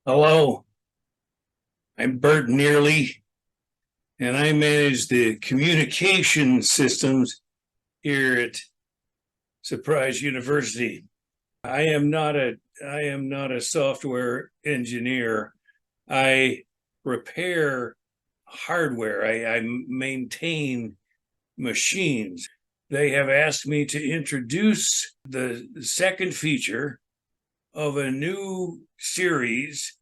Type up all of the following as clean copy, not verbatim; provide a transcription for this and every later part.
Hello, I'm Bert Nearly, and I manage the communication systems here at Surprise University. I am not a software engineer. I repair hardware. I maintain machines. They have asked me to introduce the second feature of a new series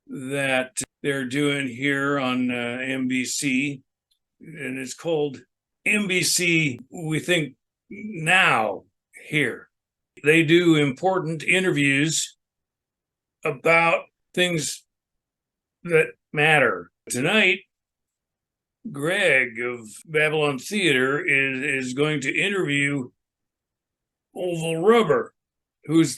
that they're doing here on NBC, and it's called NBC We Think Now Here. They do important interviews about things that matter. Tonight, Greg of Babylon Theater is going to interview Oval Rubber, who's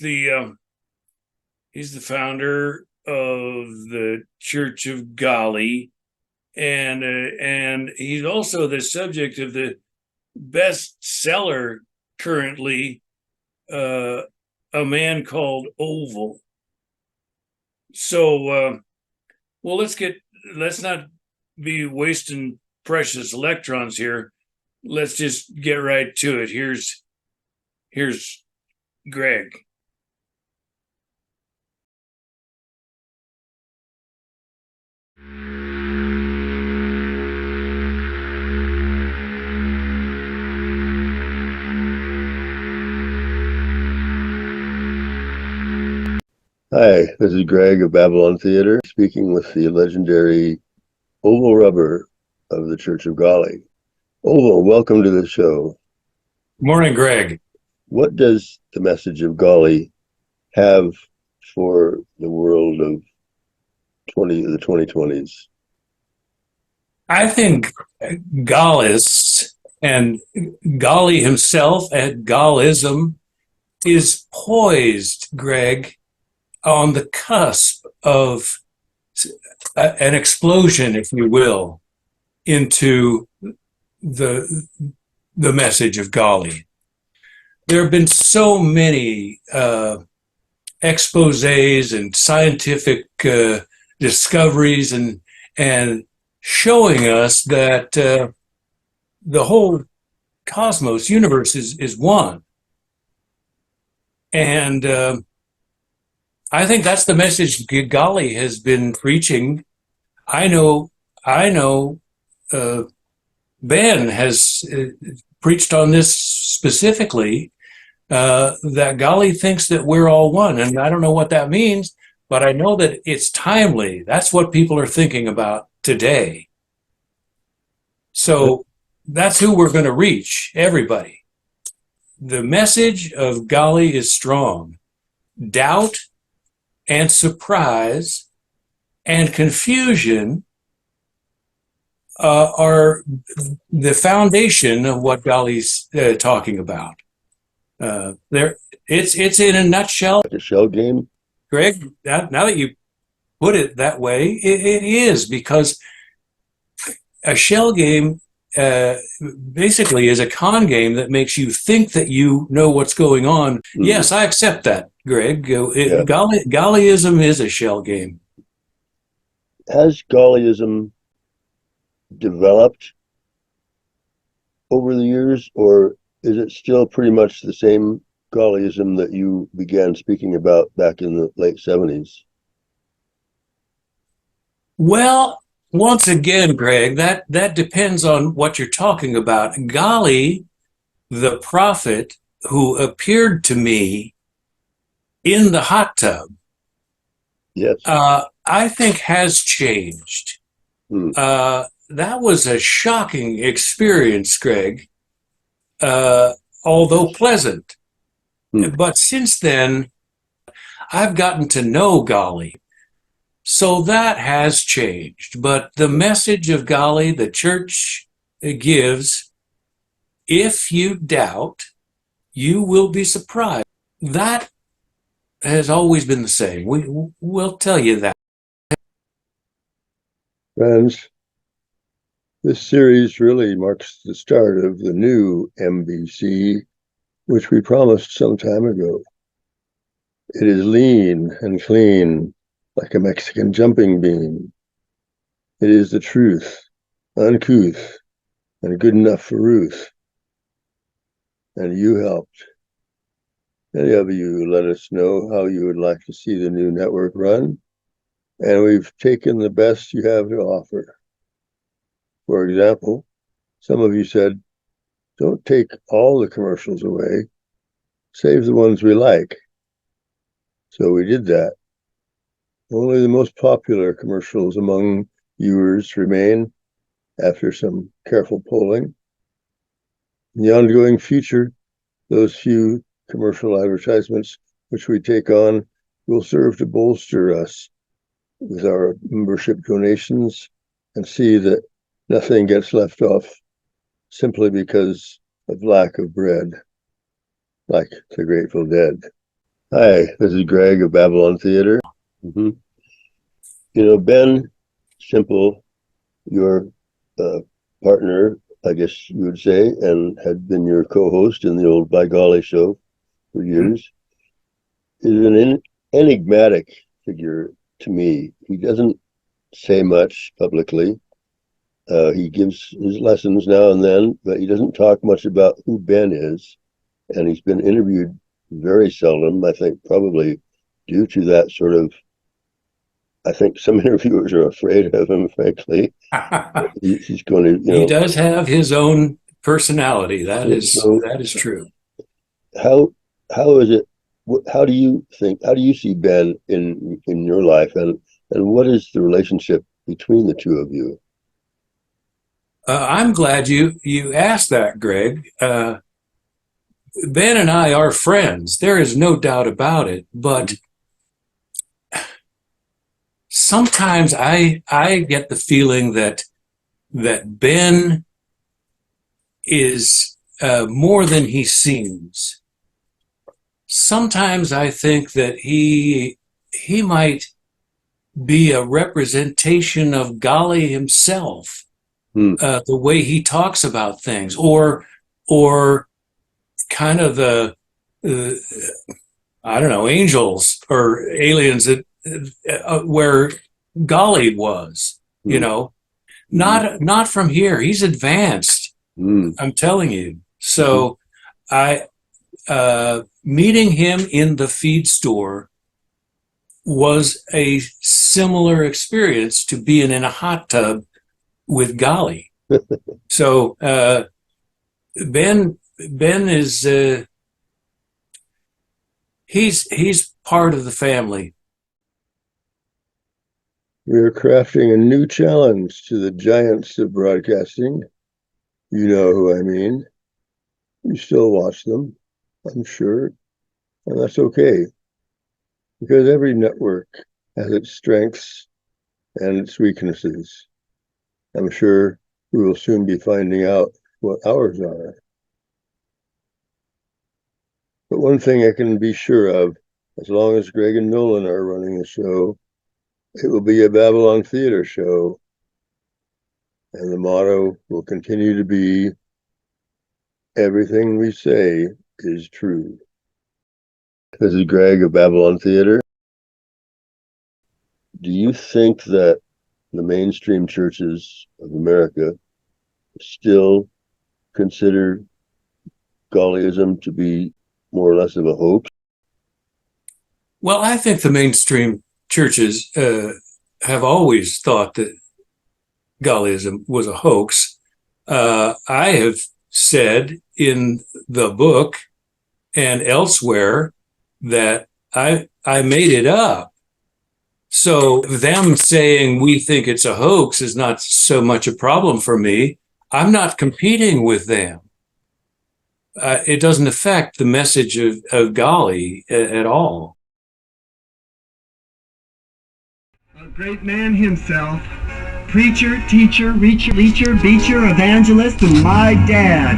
he's the founder of the Church of Golly, and he's also the subject of the bestseller currently, A Man Called Oval. So, well, let's not be wasting precious electrons here. Let's just get right to it. Here's Greg. Hi, this is Greg of Babylon Theater, speaking with the legendary Oval Rubber of the Church of Golly. Oval, welcome to the show. Morning, Greg. What does the message of Golly have for the world of the 2020s? I think Gallists and Golly himself and Gallism is poised, Greg, on the cusp of an explosion, if you will, into the message of Golly. There have been so many exposés and scientific discoveries and showing us that the whole cosmos, universe is one. And I think that's the message Golly has been preaching. I know Ben has preached on this specifically, that Golly thinks that we're all one. And I don't know what that means, but I know that it's timely. That's what people are thinking about today. So that's who we're going to reach, everybody. The message of Golly is strong. Doubt and surprise and confusion are the foundation of what Golly's talking about. It's in a nutshell. The shell game? Greg, now that you put it that way, it is, because a shell game basically is a con game that makes you think that you know what's going on. Mm-hmm. Yes, I accept that, Greg. Gollyism is a shell game. Has Gollyism developed over the years, or is it still pretty much the same Gollyism that you began speaking about back in the late 70s? Well, once again, Greg, that depends on what you're talking about. Golly, the prophet who appeared to me in the hot tub, yes, I think has changed. That was a shocking experience, Greg, although pleasant. But since then, I've gotten to know Golly. So that has changed. But the message of Golly the church gives, if you doubt, you will be surprised. That has always been the same. We'll tell you that. Friends, this series really marks the start of the new MBC, which we promised some time ago. It is lean and clean, like a Mexican jumping bean. It is the truth, uncouth, and good enough for Ruth. And you helped. Any of you let us know how you would like to see the new network run, and we've taken the best you have to offer. For example, some of you said, don't take all the commercials away, save the ones we like. So we did that. Only the most popular commercials among viewers remain after some careful polling. In the ongoing future, those few commercial advertisements which we take on will serve to bolster us with our membership donations and see that nothing gets left off simply because of lack of bread, like the Grateful Dead. Hi, this is Greg of Babylon Theater. You know, Ben Simple, your partner, I guess you would say, and had been your co-host in the old By Golly show for years, is an enigmatic figure to me. He doesn't say much publicly. He gives his lessons now and then, but he doesn't talk much about who Ben is. And he's been interviewed very seldom, I think probably due to that sort of, I think some interviewers are afraid of him, frankly. He's going to, He does have his own personality. That so is true. How is it? How do you see Ben in your life, and what is the relationship between the two of you? I'm glad you asked that, Greg. Ben and I are friends. There is no doubt about it. But sometimes I get the feeling that Ben is more than he seems. Sometimes I think that he might be a representation of Golly himself, the way he talks about things, or kind of the I don't know, angels or aliens that where Golly was, you know, not from here. He's advanced. I'm telling you. So I meeting him in the feed store was a similar experience to being in a hot tub with Golly. So Ben is he's part of the family. We are crafting a new challenge to the giants of broadcasting. You know who I mean. You still watch them, I'm sure, and that's okay, because every network has its strengths and its weaknesses. I'm sure we will soon be finding out what ours are. But one thing I can be sure of, as long as Greg and Nolan are running the show, it will be a Babylon Theater show. And the motto will continue to be, everything we say is true. This is Greg of Babylon Theater. Do you think that the mainstream churches of America still consider Gollyism to be more or less of a hoax? Well, I think the mainstream churches have always thought that Gollyism was a hoax. I have said in the book and elsewhere that I made it up. So them saying we think it's a hoax is not so much a problem for me. I'm not competing with them. It doesn't affect the message of Golly at all. A great man himself, preacher, teacher, reacher, leecher, beacher, evangelist, and my dad,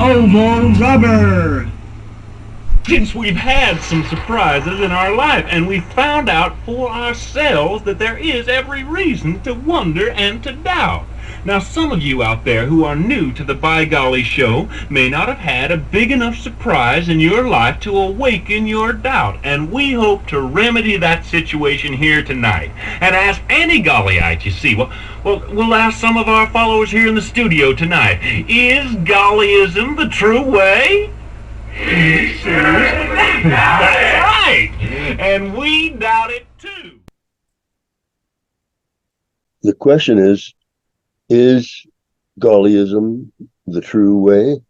Oval Rubber. Since we've had some surprises in our life, and we found out for ourselves that there is every reason to wonder and to doubt. Now, some of you out there who are new to the By Golly show may not have had a big enough surprise in your life to awaken your doubt, and we hope to remedy that situation here tonight. And ask any Gollyite you see. Well, we'll ask some of our followers here in the studio tonight. Is Gollyism the true way? That's right! And we doubt it too. The question is Gollyism the true way?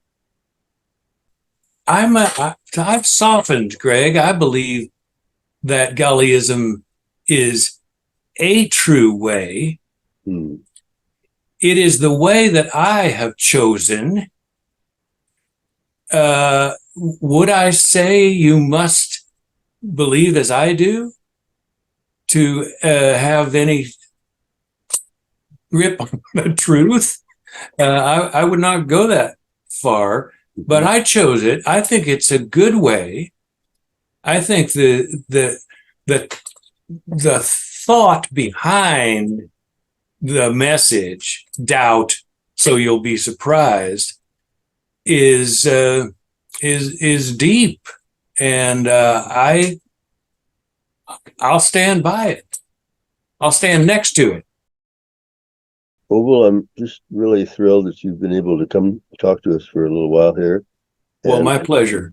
I've softened, Greg. I believe that Gollyism is a true way. It is the way that I have chosen. Would I say you must believe as I do to have any grip on the truth? I would not go that far, but I chose it. I think it's a good way. I think the thought behind the message, doubt, so you'll be surprised, is deep, and I'll stand by it. I'll stand next to it. Well, I'm just really thrilled that you've been able to come talk to us for a little while here. Well, my pleasure.